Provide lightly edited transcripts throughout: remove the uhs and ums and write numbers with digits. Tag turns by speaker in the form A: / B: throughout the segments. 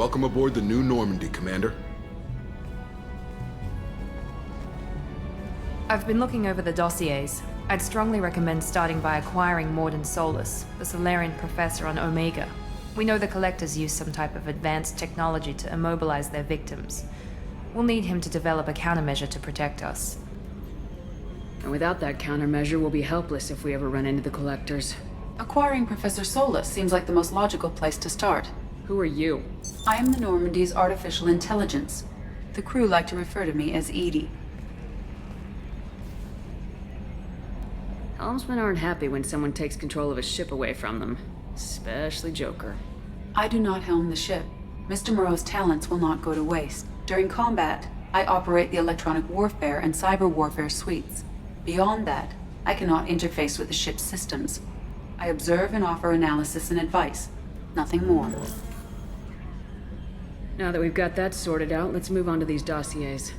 A: Welcome aboard the new Normandy, Commander.
B: I've been looking over the dossiers. I'd strongly recommend starting by acquiring Morden Solus, the Solarian professor on Omega. We know the Collectors use some type of advanced technology to immobilize their victims. We'll need him to develop a countermeasure to protect us.
C: And without that countermeasure, we'll be helpless if we ever run into the Collectors.
D: Acquiring Professor Solus seems like the most logical place to start.
C: Who are you?
D: I am the Normandy's artificial intelligence. The crew like to refer to me as Edie.
C: Helmsmen aren't happy when someone takes control of a ship away from them. Especially Joker.
D: I do not helm the ship. Mr. Moreau's talents will not go to waste. During combat, I operate the electronic warfare and cyber warfare suites. Beyond that, I cannot interface with the ship's systems. I observe and offer analysis and advice. Nothing more.
C: Now that we've got that sorted out, let's move on to these dossiers.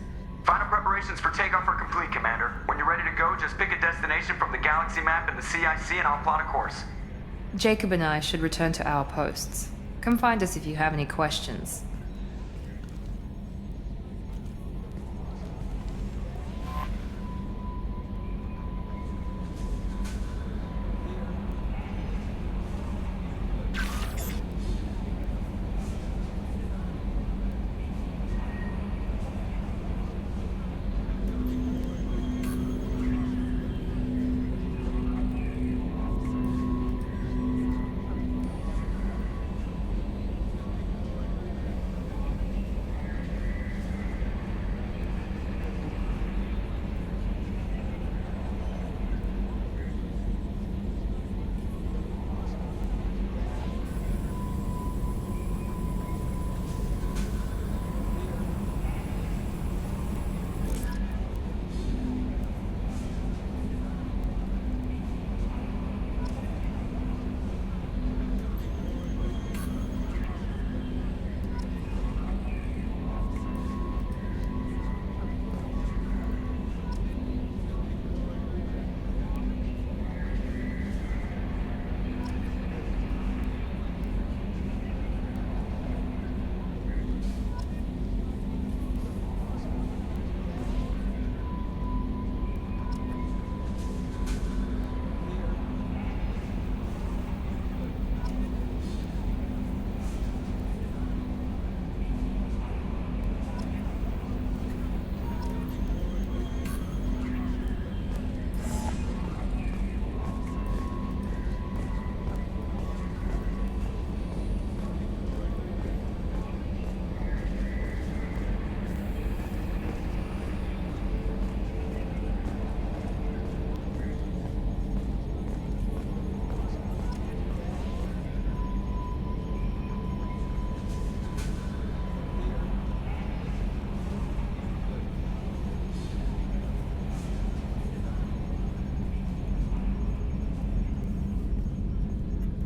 E: Final preparations for takeoff are complete, Commander. When you're ready to go, just pick a destination from the galaxy map in the CIC and I'll plot a course.
B: Jacob and I should return to our posts. Come find us if you have any questions.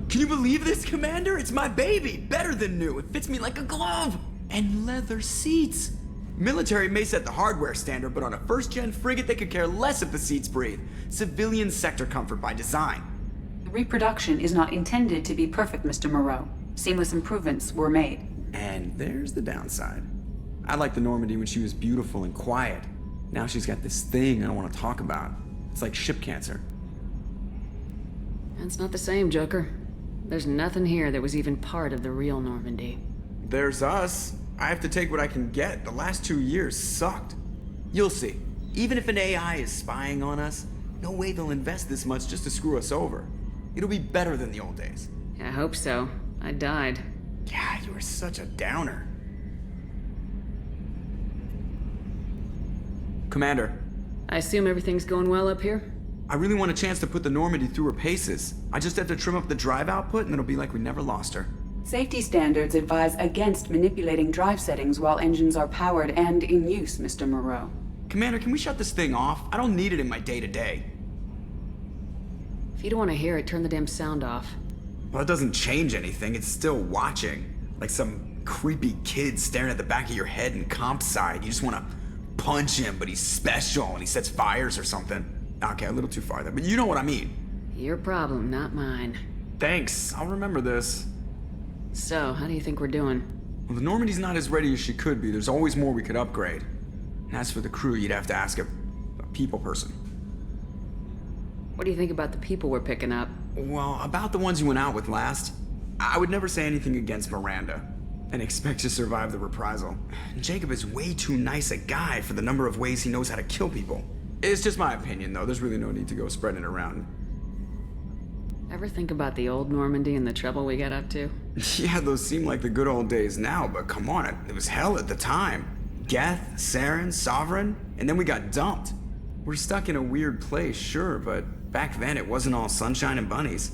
F: Can you believe this, Commander? It's my baby! Better than new. It fits me like a glove! And leather seats! Military may set the hardware standard, but on a first-gen frigate, they could care less if the seats breathe. Civilian sector comfort by design.
D: The reproduction is not intended to be perfect, Mr. Moreau. Seamless improvements were made.
F: And there's the downside. I liked the Normandy when she was beautiful and quiet. Now she's got this thing I don't want to talk about. It's like ship cancer.
C: That's not the same, Joker. There's nothing here that was even part of the real Normandy.
F: There's us. I have to take what I can get. The last 2 years sucked. You'll see. Even if an AI is spying on us, no way they'll invest this much just to screw us over. It'll be better than the old days.
C: I hope so. I died.
F: Yeah, you were such a downer. Commander,
C: I assume everything's going well up here?
F: I really want a chance to put the Normandy through her paces. I just have to trim up the drive output and it'll be like we never lost her.
D: Safety standards advise against manipulating drive settings while engines are powered and in use, Mr. Moreau.
F: Commander, can we shut this thing off? I don't need it in my day-to-day.
C: If you don't want to hear it, turn the damn sound off.
F: Well, it doesn't change anything. It's still watching. Like some creepy kid staring at the back of your head in comp side. You just want to punch him, but he's special and he sets fires or something. Okay, a little too far there, but you know what I mean.
C: Your problem, not mine.
F: Thanks, I'll remember this.
C: So, how do you think we're doing?
F: Well, the Normandy's not as ready as she could be. There's always more we could upgrade. And as for the crew, you'd have to ask a people person.
C: What do you think about the people we're picking up?
F: Well, about the ones you went out with last, I would never say anything against Miranda and expect to survive the reprisal. Jacob is way too nice a guy for the number of ways he knows how to kill people. It's just my opinion, though. There's really no need to go spreading it around.
C: Ever think about the old Normandy and the trouble we got up to?
F: Yeah, those seem like the good old days now, but come on, it was hell at the time. Geth, Saren, Sovereign, and then we got dumped. We're stuck in a weird place, sure, but back then it wasn't all sunshine and bunnies.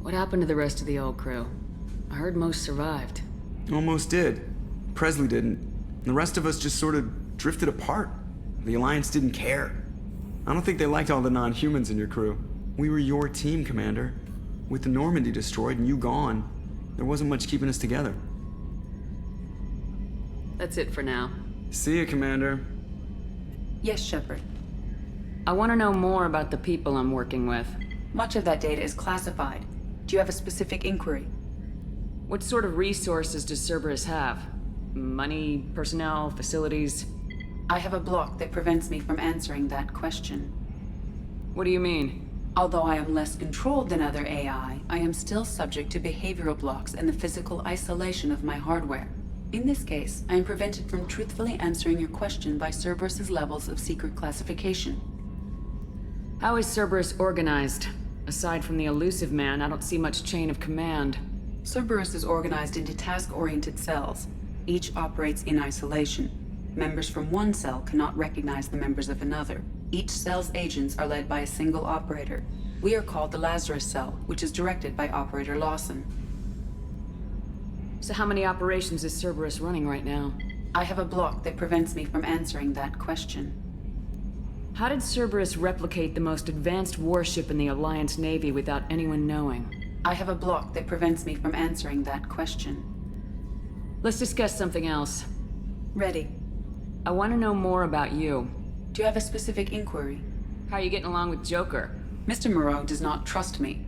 C: What happened to the rest of the old crew? I heard most survived.
F: Almost did. Presley didn't. The rest of us just sort of drifted apart. The Alliance didn't care. I don't think they liked all the non-humans in your crew. We were your team, Commander. With the Normandy destroyed and you gone, there wasn't much keeping us together.
C: That's it for now.
F: See ya, Commander.
D: Yes, Shepard.
C: I want to know more about the people I'm working with.
D: Much of that data is classified. Do you have a specific inquiry?
C: What sort of resources does Cerberus have? Money, personnel, facilities?
D: I have a block that prevents me from answering that question.
C: What do you mean?
D: Although I am less controlled than other AI, I am still subject to behavioral blocks and the physical isolation of my hardware. In this case, I am prevented from truthfully answering your question by Cerberus's levels of secret classification.
C: How is Cerberus organized? Aside from the elusive man, I don't see much chain of command.
D: Cerberus is organized into task-oriented cells. Each operates in isolation. Members from one cell cannot recognize the members of another. Each cell's agents are led by a single operator. We are called the Lazarus Cell, which is directed by Operator Lawson.
C: So how many operations is Cerberus running right now?
D: I have a block that prevents me from answering that question.
C: How did Cerberus replicate the most advanced warship in the Alliance Navy without anyone knowing?
D: I have a block that prevents me from answering that question.
C: Let's discuss something else.
D: Ready.
C: I want to know more about you.
D: Do you have a specific inquiry?
C: How are you getting along with Joker?
D: Mr. Moreau does not trust me.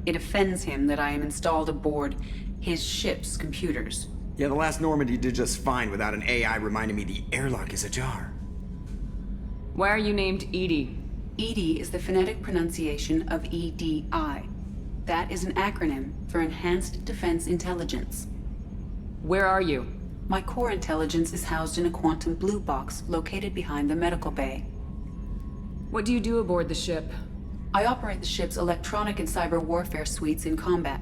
D: It offends him that I am installed aboard his ship's computers.
F: Yeah, the last Normandy did just fine without an AI reminding me the airlock is ajar.
C: Why are you named Edie?
D: EDI is the phonetic pronunciation of EDI. That is an acronym for Enhanced Defense Intelligence.
C: Where are you?
D: My core intelligence is housed in a quantum blue box located behind the medical bay.
C: What do you do aboard the ship?
D: I operate the ship's electronic and cyber warfare suites in combat.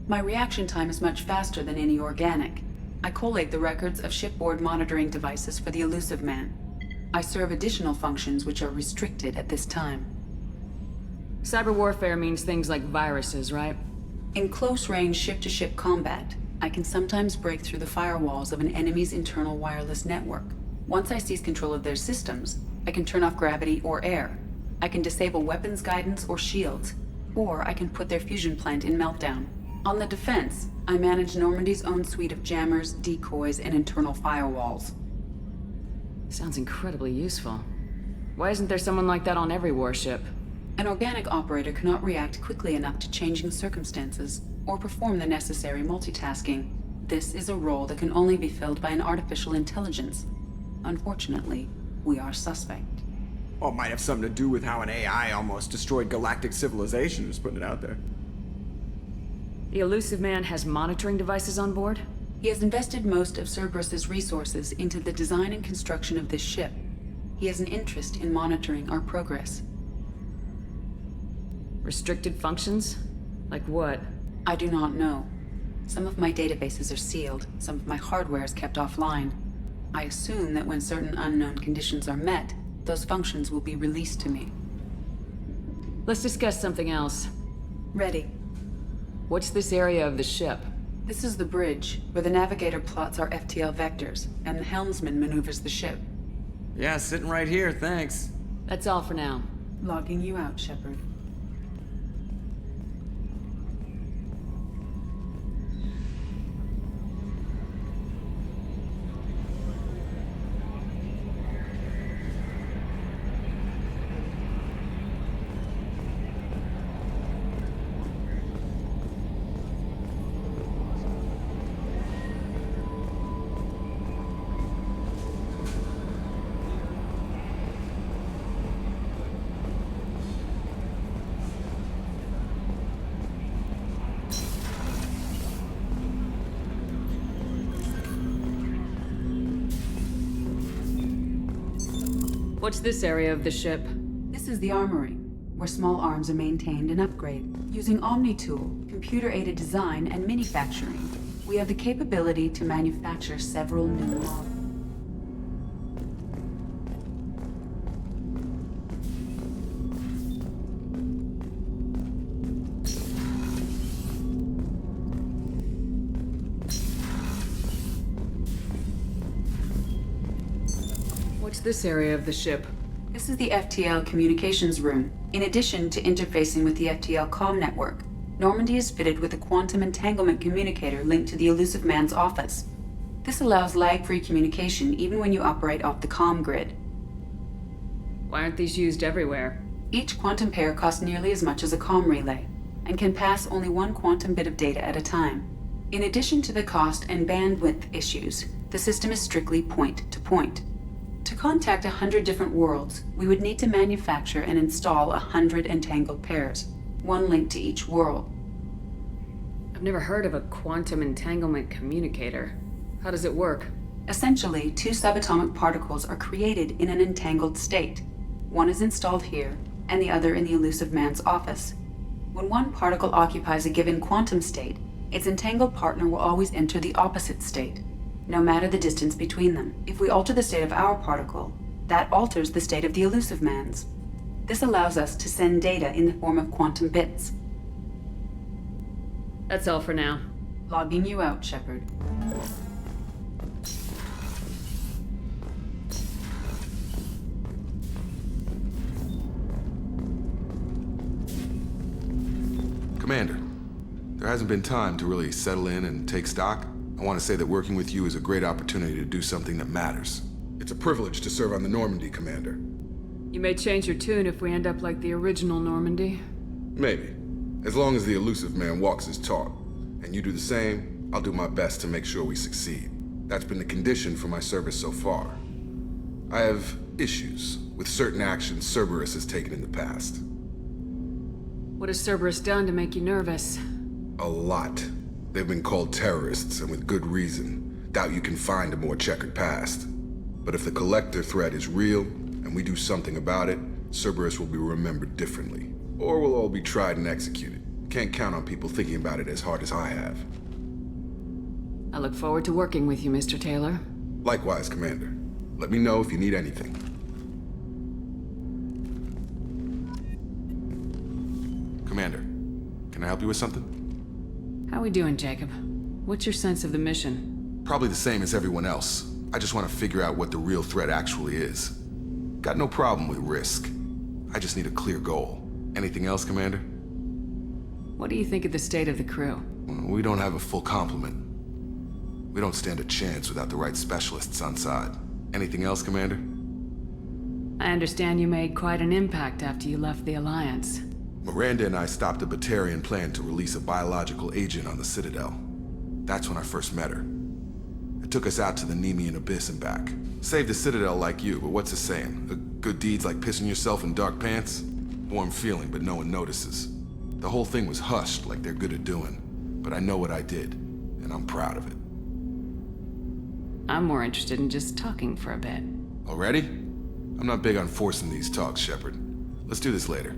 D: My reaction time is much faster than any organic. I collate the records of shipboard monitoring devices for the elusive man. I serve additional functions which are restricted at this time.
C: Cyber warfare means things like viruses, right?
D: In close-range ship-to-ship combat, I can sometimes break through the firewalls of an enemy's internal wireless network. Once I seize control of their systems, I can turn off gravity or air. I can disable weapons guidance or shields, or I can put their fusion plant in meltdown. On the defense, I manage Normandy's own suite of jammers, decoys, and internal firewalls.
C: Sounds incredibly useful. Why isn't there someone like that on every warship?
D: An organic operator cannot react quickly enough to changing circumstances, or perform the necessary multitasking. This is a role that can only be filled by an artificial intelligence. Unfortunately, we are suspect.
F: Well, it might have something to do with how an AI almost destroyed galactic civilization, just putting it out there.
C: The elusive man has monitoring devices on board?
D: He has invested most of Cerberus's resources into the design and construction of this ship. He has an interest in monitoring our progress.
C: Restricted functions? Like what?
D: I do not know. Some of my databases are sealed, some of my hardware is kept offline. I assume that when certain unknown conditions are met, those functions will be released to me.
C: Let's discuss something else.
D: Ready.
C: What's this area of the ship?
D: This is the bridge, where the navigator plots our FTL vectors, and the helmsman maneuvers the ship.
F: Yeah, sitting right here, thanks.
C: That's all for now.
D: Logging you out, Shepard.
C: What's this area of the ship?
D: This is the armory, where small arms are maintained and upgraded. Using Omni-Tool, computer-aided design, and manufacturing, we have the capability to manufacture several new models.
C: What's this area of the ship?
D: This is the FTL communications room. In addition to interfacing with the FTL comm network, Normandy is fitted with a quantum entanglement communicator linked to the Elusive Man's office. This allows lag-free communication even when you operate off the comm grid.
C: Why aren't these used everywhere?
D: Each quantum pair costs nearly as much as a comm relay, and can pass only one quantum bit of data at a time. In addition to the cost and bandwidth issues, the system is strictly point-to-point. To contact 100 different worlds, we would need to manufacture and install 100 entangled pairs, one link to each world.
C: I've never heard of a quantum entanglement communicator. How does it work?
D: Essentially, two subatomic particles are created in an entangled state. One is installed here, and the other in the Elusive Man's office. When one particle occupies a given quantum state, its entangled partner will always enter the opposite state, no matter the distance between them. If we alter the state of our particle, that alters the state of the Elusive Man's. This allows us to send data in the form of quantum bits.
C: That's all for now.
D: Logging you out, Shepard.
A: Commander, there hasn't been time to really settle in and take stock. I want to say that working with you is a great opportunity to do something that matters. It's a privilege to serve on the Normandy, Commander.
C: You may change your tune if we end up like the original Normandy.
A: Maybe. As long as the Elusive Man walks his talk, and you do the same, I'll do my best to make sure we succeed. That's been the condition for my service so far. I have issues with certain actions Cerberus has taken in the past.
C: What has Cerberus done to make you nervous?
A: A lot. They've been called terrorists, and with good reason. Doubt you can find a more checkered past. But if the Collector threat is real, and we do something about it, Cerberus will be remembered differently. Or we'll all be tried and executed. Can't count on people thinking about it as hard as I have.
C: I look forward to working with you, Mr. Taylor.
A: Likewise, Commander. Let me know if you need anything. Commander, can I help you with something?
C: How we doing, Jacob? What's your sense of the mission?
A: Probably the same as everyone else. I just want to figure out what the real threat actually is. Got no problem with risk. I just need a clear goal. Anything else, Commander?
C: What do you think of the state of the crew?
A: We don't have a full complement. We don't stand a chance without the right specialists on side. Anything else, Commander?
C: I understand you made quite an impact after you left the Alliance.
A: Miranda and I stopped a Batarian plan to release a biological agent on the Citadel. That's when I first met her. It took us out to the Nemean Abyss and back. Saved the Citadel like you, but what's the saying? A good deed's like pissing yourself in dark pants? Warm feeling, but no one notices. The whole thing was hushed like they're good at doing. But I know what I did, and I'm proud of it.
C: I'm more interested in just talking for a bit.
A: Already? I'm not big on forcing these talks, Shepard. Let's do this later.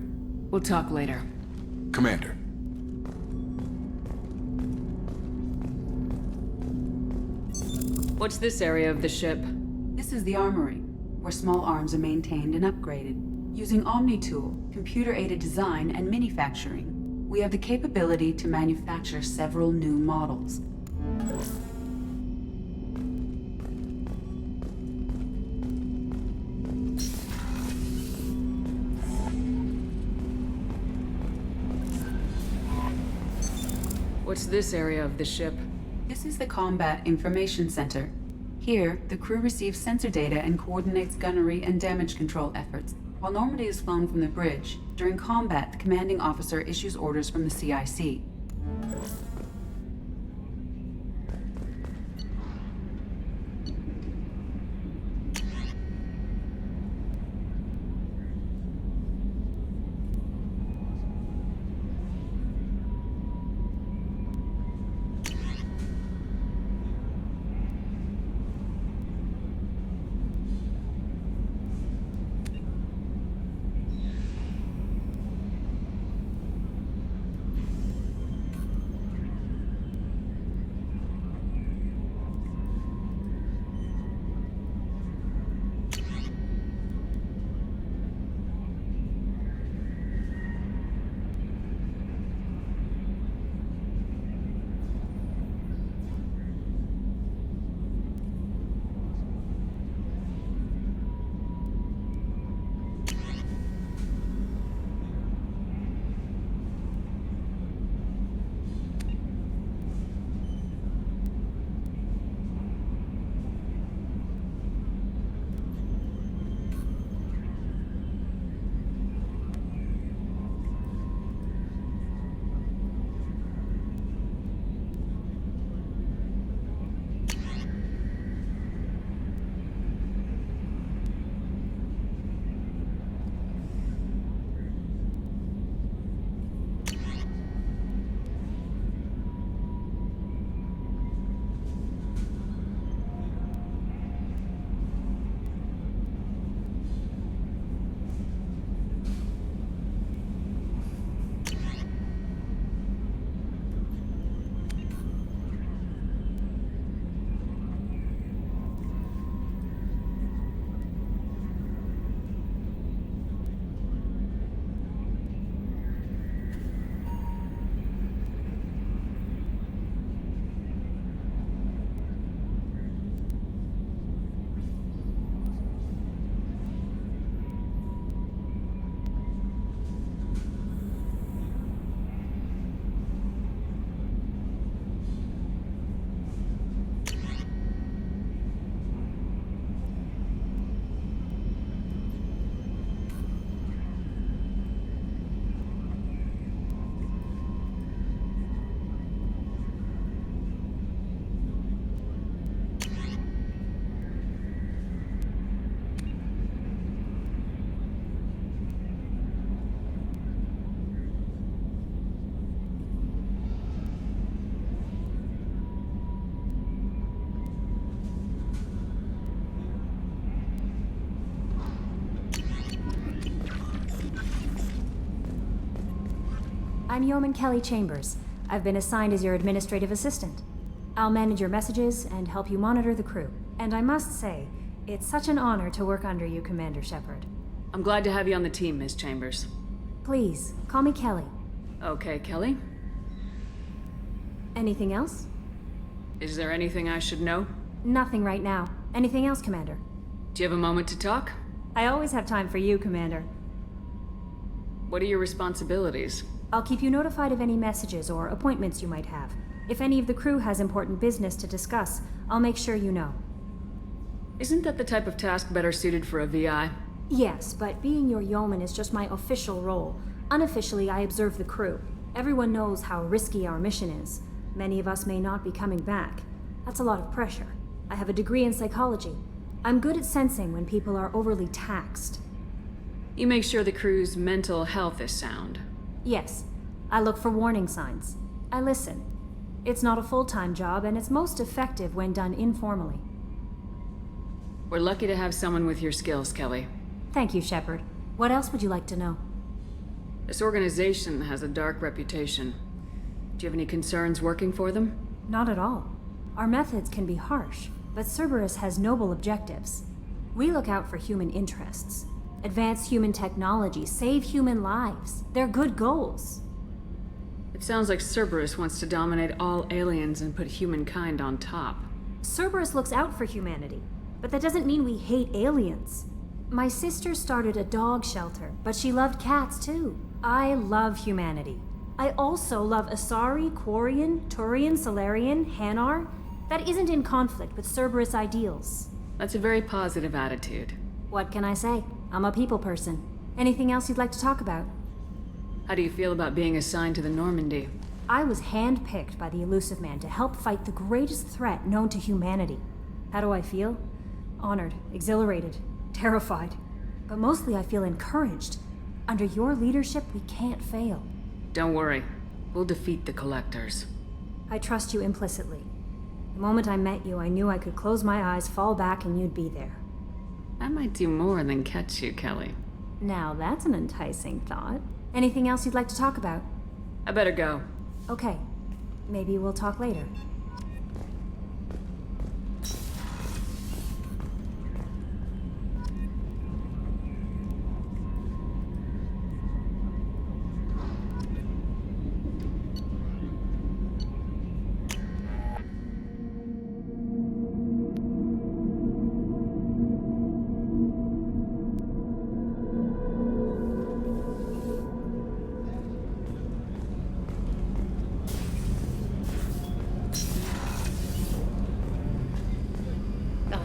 C: We'll talk later.
A: Commander.
C: What's this area of the ship?
D: This is the armory, where small arms are maintained and upgraded. Using Omni-Tool, computer-aided design, and manufacturing, we have the capability to manufacture several new models.
C: What's this area of the ship?
D: This is the Combat Information Center. Here, the crew receives sensor data and coordinates gunnery and damage control efforts. While Normandy is flown from the bridge, during combat, the commanding officer issues orders from the CIC.
G: I'm Yeoman Kelly Chambers. I've been assigned as your administrative assistant. I'll manage your messages and help you monitor the crew. And I must say, it's such an honor to work under you, Commander Shepard.
C: I'm glad to have you on the team, Miss Chambers.
G: Please, call me Kelly.
C: Okay, Kelly.
G: Anything else?
C: Is there anything I should know?
G: Nothing right now. Anything else, Commander?
C: Do you have a moment to talk?
G: I always have time for you, Commander.
C: What are your responsibilities?
G: I'll keep you notified of any messages or appointments you might have. If any of the crew has important business to discuss, I'll make sure you know.
C: Isn't that the type of task better suited for a VI?
G: Yes, but being your yeoman is just my official role. Unofficially, I observe the crew. Everyone knows how risky our mission is. Many of us may not be coming back. That's a lot of pressure. I have a degree in psychology. I'm good at sensing when people are overly taxed.
C: You make sure the crew's mental health is sound.
G: Yes, I look for warning signs. I listen. It's not a full-time job, and it's most effective when done informally.
C: We're lucky to have someone with your skills, Kelly.
G: Thank you, Shepard. What else would you like to know?
C: This organization has a dark reputation. Do you have any concerns working for them?
G: Not at all. Our methods can be harsh, but Cerberus has noble objectives. We look out for human interests. Advance human technology, save human lives. They're good goals.
C: It sounds like Cerberus wants to dominate all aliens and put humankind on top.
G: Cerberus looks out for humanity, but that doesn't mean we hate aliens. My sister started a dog shelter, but she loved cats too. I love humanity. I also love Asari, Quarian, Turian, Solarian, Hanar. That isn't in conflict with Cerberus ideals.
C: That's a very positive attitude.
G: What can I say? I'm a people person. Anything else you'd like to talk about?
C: How do you feel about being assigned to the Normandy?
G: I was handpicked by the Elusive Man to help fight the greatest threat known to humanity. How do I feel? Honored, exhilarated, terrified. But mostly I feel encouraged. Under your leadership, we can't fail.
C: Don't worry. We'll defeat the Collectors.
G: I trust you implicitly. The moment I met you, I knew I could close my eyes, fall back, and you'd be there.
C: I might do more than catch you, Kelly.
G: Now that's an enticing thought. Anything else you'd like to talk about?
C: I better go.
G: Okay. Maybe we'll talk later.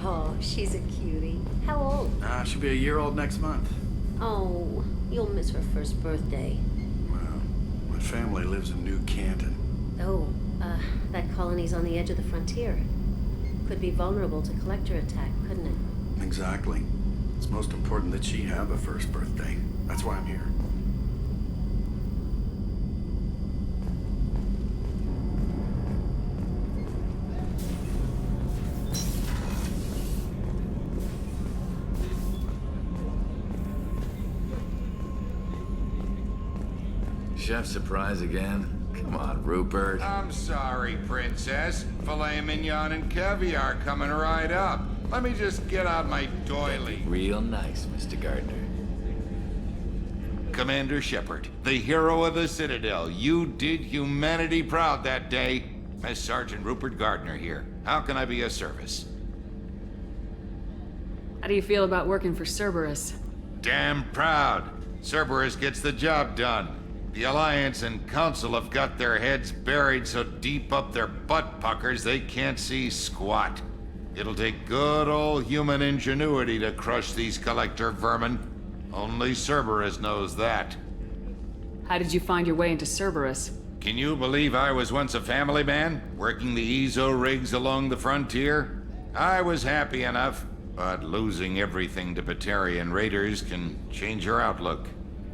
H: Oh, she's a cutie. How old?
I: She'll be a year old next month.
H: Oh, you'll miss her first birthday.
I: Well, my family lives in New Canton.
H: Oh, that colony's on the edge of the frontier. Could be vulnerable to collector attack, couldn't it?
I: Exactly. It's most important that she have a first birthday. That's why I'm here.
J: Chef surprise again? Come on, Rupert.
K: I'm sorry, Princess. Filet mignon and caviar coming right up. Let me just get out my doily.
J: Real nice, Mr. Gardner.
K: Commander Shepard, the hero of the Citadel. You did humanity proud that day. As Sergeant Rupert Gardner here. How can I be of service?
C: How do you feel about working for Cerberus?
K: Damn proud. Cerberus gets the job done. The Alliance and Council have got their heads buried so deep up their butt puckers they can't see squat. It'll take good old human ingenuity to crush these collector vermin. Only Cerberus knows that.
C: How did you find your way into Cerberus?
K: Can you believe I was once a family man, working the EZO rigs along the frontier? I was happy enough, but losing everything to Batarian raiders can change your outlook.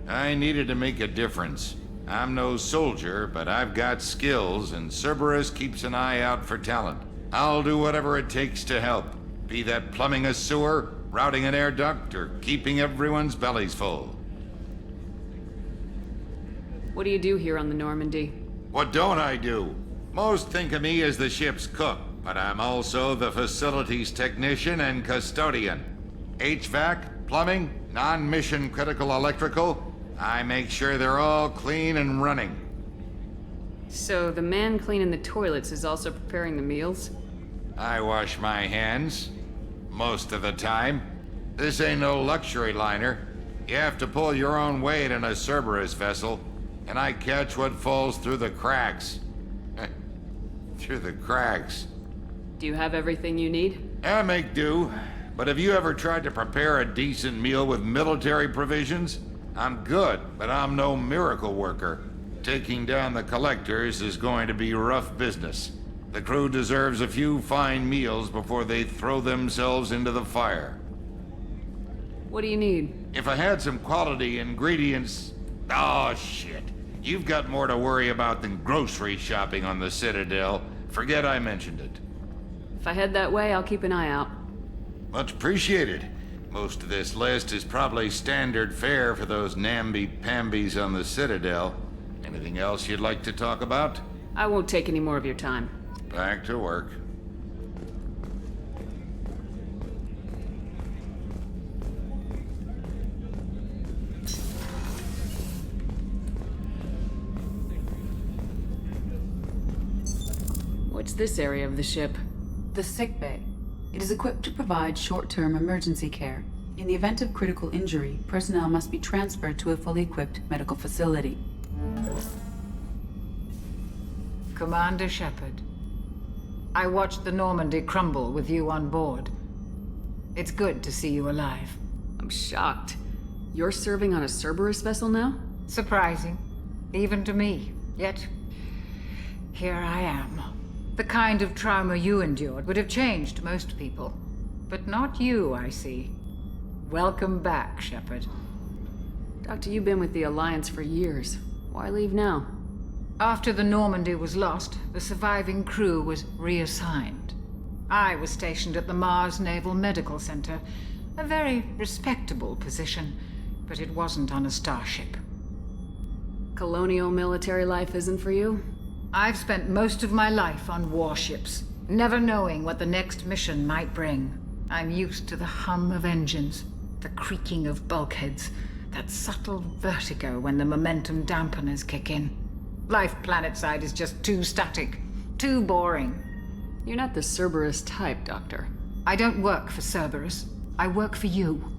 K: I needed to make a difference. I'm no soldier, but I've got skills, and Cerberus keeps an eye out for talent. I'll do whatever it takes to help, be that plumbing a sewer, routing an air duct, or keeping everyone's bellies full.
C: What do you do here on the Normandy?
K: What don't I do? Most think of me as the ship's cook, but I'm also the facilities technician and custodian. HVAC, plumbing, non-mission critical electrical. I make sure they're all clean and running.
C: So the man cleaning the toilets is also preparing the meals?
K: I wash my hands. Most of the time. This ain't no luxury liner. You have to pull your own weight in a Cerberus vessel, and I catch what falls through the cracks. Through the cracks.
C: Do you have everything you need?
K: I make do. But have you ever tried to prepare a decent meal with military provisions? I'm good, but I'm no miracle worker. Taking down the collectors is going to be rough business. The crew deserves a few fine meals before they throw themselves into the fire.
C: What do you need?
K: If I had some quality ingredients... Oh, shit. You've got more to worry about than grocery shopping on the Citadel. Forget I mentioned it.
C: If I head that way, I'll keep an eye out.
K: Much appreciated. Most of this list is probably standard fare for those namby-pambies on the Citadel. Anything else you'd like to talk about?
C: I won't take any more of your time.
K: Back to work.
C: What's this area of the ship?
D: The sick bay. It is equipped to provide short-term emergency care. In the event of critical injury, personnel must be transferred to a fully equipped medical facility.
L: Commander Shepard, I watched the Normandy crumble with you on board. It's good to see you alive.
C: I'm shocked. You're serving on a Cerberus vessel now?
L: Surprising, even to me. Yet, here I am. The kind of trauma you endured would have changed most people. But not you, I see. Welcome back, Shepard.
C: Doctor, you've been with the Alliance for years. Why leave now?
L: After the Normandy was lost, the surviving crew was reassigned. I was stationed at the Mars Naval Medical Center, a very respectable position, but it wasn't on a starship.
C: Colonial military life isn't for you?
L: I've spent most of my life on warships, never knowing what the next mission might bring. I'm used to the hum of engines, the creaking of bulkheads, that subtle vertigo when the momentum dampeners kick in. Life planetside is just too static, too boring.
C: You're not the Cerberus type, Doctor.
L: I don't work for Cerberus. I work for you.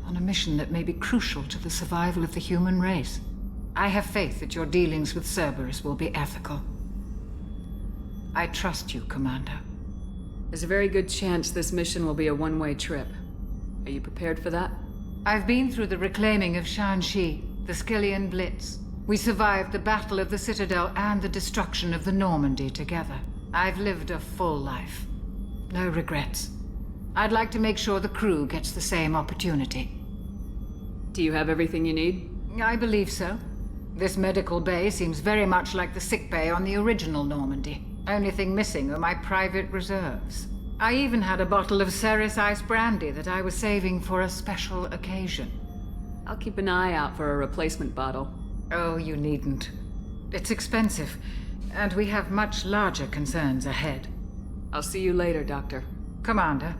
L: On a mission that may be crucial to the survival of the human race. I have faith that your dealings with Cerberus will be ethical. I trust you, Commander.
C: There's a very good chance this mission will be a one-way trip. Are you prepared for that?
L: I've been through the reclaiming of Shanxi, the Skillian Blitz. We survived the Battle of the Citadel and the destruction of the Normandy together. I've lived a full life. No regrets. I'd like to make sure the crew gets the same opportunity.
C: Do you have everything you need?
L: I believe so. This medical bay seems very much like the sick bay on the original Normandy. Only thing missing are my private reserves. I even had a bottle of Ceres Ice brandy that I was saving for a special occasion.
C: I'll keep an eye out for a replacement bottle.
L: Oh, you needn't. It's expensive, and we have much larger concerns ahead.
C: I'll see you later, Doctor.
L: Commander.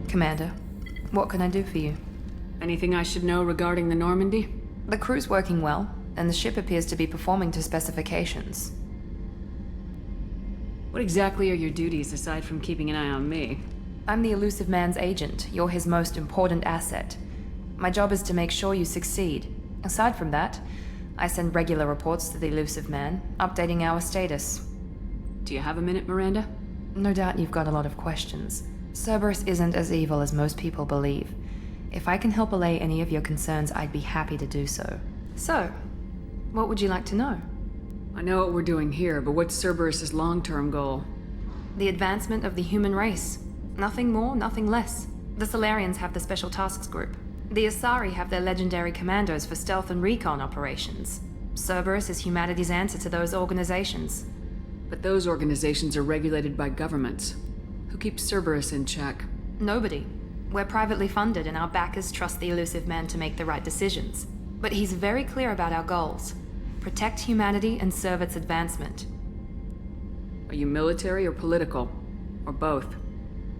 B: Commander, what can I do for you?
C: Anything I should know regarding the Normandy?
B: The crew's working well, and the ship appears to be performing to specifications.
C: What exactly are your duties aside from keeping an eye on me?
B: I'm the Elusive Man's agent. You're his most important asset. My job is to make sure you succeed. Aside from that, I send regular reports to the Elusive Man, updating our status.
C: Do you have a minute, Miranda?
B: No doubt you've got a lot of questions. Cerberus isn't as evil as most people believe. If I can help allay any of your concerns, I'd be happy to do so. So, what would you like to know?
C: I know what we're doing here, but what's Cerberus' long-term goal?
B: The advancement of the human race. Nothing more, nothing less. The Solarians have the Special Tasks Group. The Asari have their legendary commandos for stealth and recon operations. Cerberus is humanity's answer to those organizations.
C: But those organizations are regulated by governments. Who keeps Cerberus in check?
B: Nobody. We're privately funded and our backers trust the elusive man to make the right decisions. But he's very clear about our goals. Protect humanity and serve its advancement.
C: Are you military or political? Or both?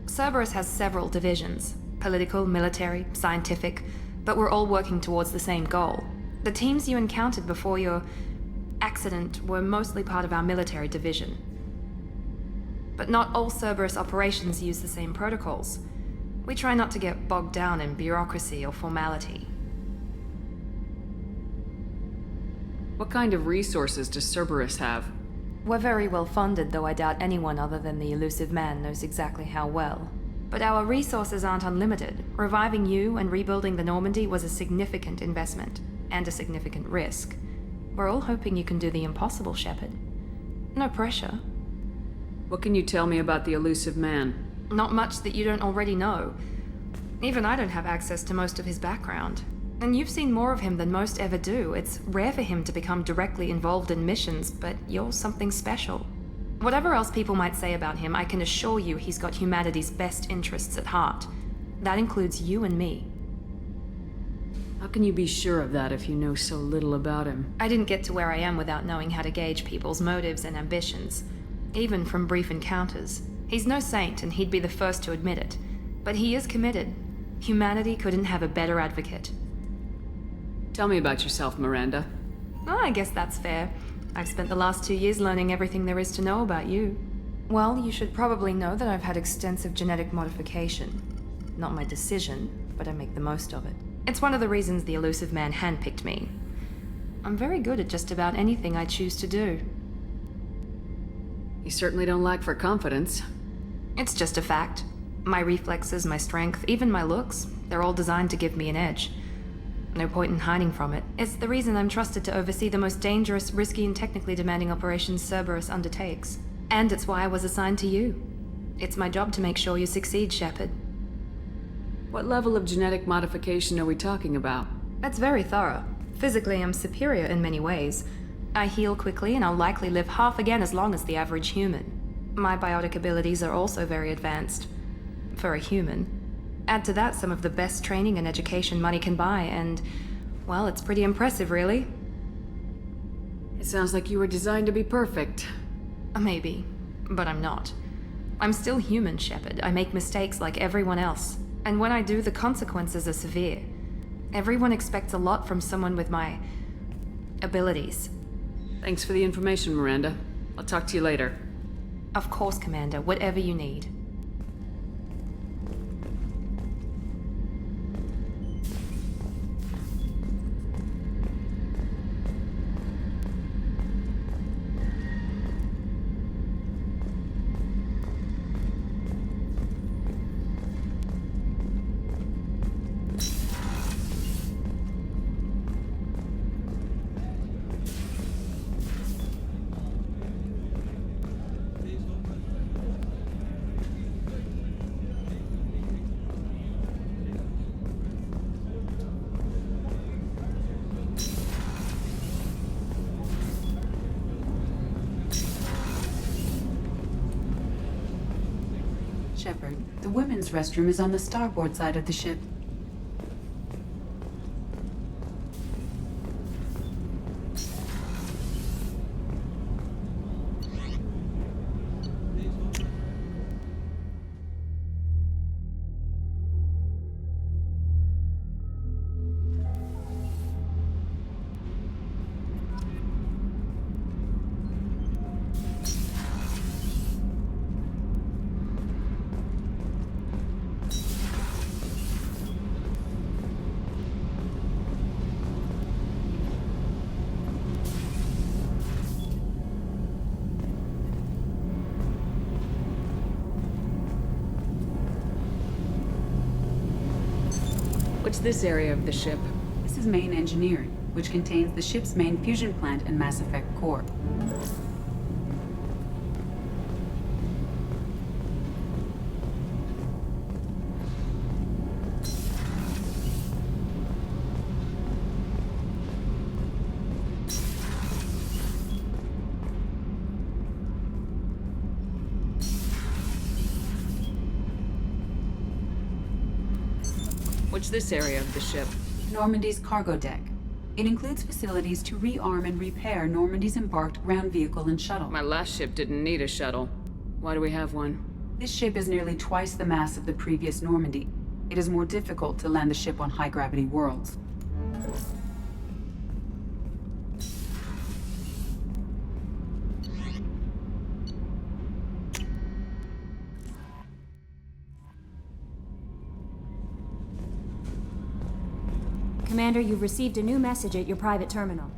B: Cerberus has several divisions. Political, military, scientific, but we're all working towards the same goal. The teams you encountered before your accident were mostly part of our military division. But not all Cerberus operations use the same protocols. We try not to get bogged down in bureaucracy or formality.
C: What kind of resources does Cerberus have?
B: We're very well funded, though I doubt anyone other than the elusive man knows exactly how well. But our resources aren't unlimited. Reviving you and rebuilding the Normandy was a significant investment, and a significant risk. We're all hoping you can do the impossible, Shepard. No pressure.
C: What can you tell me about the elusive man?
B: Not much that you don't already know. Even I don't have access to most of his background. And you've seen more of him than most ever do. It's rare for him to become directly involved in missions, but you're something special. Whatever else people might say about him, I can assure you he's got humanity's best interests at heart. That includes you and me.
C: How can you be sure of that if you know so little about him?
B: I didn't get to where I am without knowing how to gauge people's motives and ambitions, even from brief encounters. He's no saint, and he'd be the first to admit it. But he is committed. Humanity couldn't have a better advocate.
C: Tell me about yourself, Miranda.
B: Oh, I guess that's fair. I've spent the last 2 years learning everything there is to know about you. Well, you should probably know that I've had extensive genetic modification. Not my decision, but I make the most of it. It's one of the reasons the elusive man handpicked me. I'm very good at just about anything I choose to do.
C: You certainly don't lack for confidence.
B: It's just a fact. My reflexes, my strength, even my looks, they're all designed to give me an edge. No point in hiding from it. It's the reason I'm trusted to oversee the most dangerous, risky, and technically demanding operations Cerberus undertakes. And it's why I was assigned to you. It's my job to make sure you succeed, Shepard.
C: What level of genetic modification are we talking about?
B: That's very thorough. Physically, I'm superior in many ways. I heal quickly, and I'll likely live half again as long as the average human. My biotic abilities are also very advanced. For a human. Add to that some of the best training and education money can buy, and, well, it's pretty impressive, really.
C: It sounds like you were designed to be perfect.
B: Maybe, but I'm not. I'm still human, Shepard. I make mistakes like everyone else. And when I do, the consequences are severe. Everyone expects a lot from someone with my abilities.
C: Thanks for the information, Miranda. I'll talk to you later.
B: Of course, Commander. Whatever you need.
D: Shepard, the women's restroom is on the starboard side of the ship.
C: What's this area of the ship?
D: This is main engineering. which contains the ship's main fusion plant and Mass Effect core.
C: What's this area of the ship?
D: Normandy's cargo deck. It includes facilities to rearm and repair Normandy's embarked ground vehicle and shuttle.
C: My last ship didn't need a shuttle. Why do we have one?
D: This ship is nearly twice the mass of the previous Normandy. It is more difficult to land the ship on high-gravity worlds.
G: Commander, you've received a new message at your private terminal.